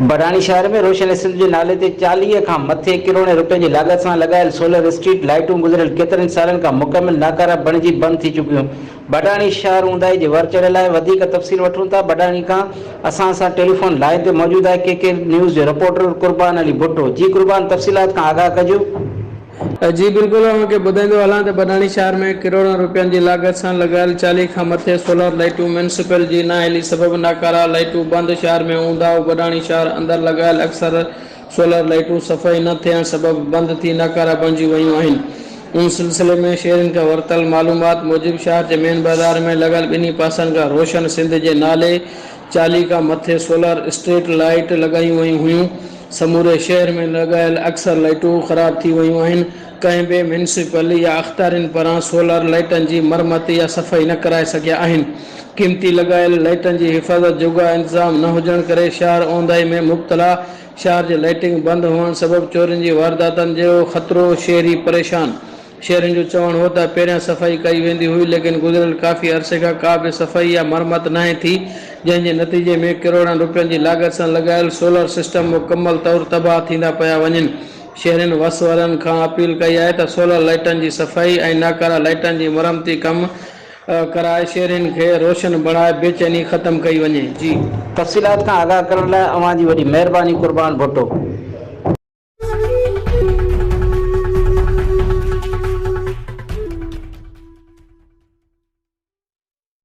बड़ानी शहर में रोशन सिंध के नाले ते 40 खां मथे करोड़ रुपए की लागत से लगायल सोलर स्ट्रीट लाइटूं गुज़िरियल केतिरनि सालनि खां मुकमिल नाकारा बणिजी बंद थी चुकियूं। बड़ानी शहर ऊंदाई जे वर्चड़ लाइ वधीक तफ़सील वठूं था। बड़ानी का असां सां टेलीफोन लाइन ते मौजूद है के न्यूज़ जो रिपोर्टर कुर्बान अली भुट्टो। जी कुर्बान, तफ़सीलात का आगाह कजो। जी बिल्कुल, मूंखे ॿुधाईंदो हलां त बड़ानी शहर में करोड़ों रुपयनि जी लागत सां लॻायल 40 खां मथे सोलर लाइटूं म्यूनिसिपल जी नाअहली सबबि नाकारा लाइटूं बंदि। शहर में ऊंदाव बड़ानी शहर अंदरि लॻायल अक्सर सोलर लाइटूं सफ़ाई न थियण सबबि बंदि थी नाकारा बणिजी वियूं आहिनि। उन सिलसिले में शहरनि खां वरितल मालूमात मूजिबि शहर जे मेन बाज़ार में लॻल ॿिन्ही पासनि खां रोशन सिंध जे नाले 40 खां मथे सोलर स्ट्रीट लाइट लॻायूं वयूं हुयूं। समूरे शहर में लॻायल अक्सर लाइटूं ख़राब थी वियूं आहिनि। कंहिं बि म्यूनिसिपल या अख़्तारियुनि पारां सोलर लाइटनि जी मरमत या सफ़ाई न कराए सघिया आहिनि। क़ीमती लॻायल लाइटनि जी हिफ़ाज़त जोगा इंतज़ाम न हुजण करे शहर ओंधाई में मुब्तला। शहर जी लाइटिंग बंदि हुअण सबबि चोरियुनि जी वारदातनि जो ख़तरो। शहरी परेशान। शहरियुनि जो चवणु हो त पहिरियां सफ़ाई कई वेंदी हुई, लेकिन गुज़िरियल काफ़ी अरसे खां का बि सफ़ाई या मरमत नाहे थी, जंहिं जे नतीजे में करोड़नि रुपयनि जी लागत सां लॻायल सोलर सिस्टम मुकमल तौरु तबाह थींदा पिया वञनि। शहरनि वस वारनि खां अपील कई आहे त सोलर लाइटनि जी सफ़ाई ऐं नाकारा लाइटनि जी मरमती कमु कराए शहरनि खे रोशन बणाए बेचैनी ख़तमु कई वञे। जी तफ़सीलात का आगाह करण लाइ अवां जी वॾी महिरबानी कुर्बान भुट्टो।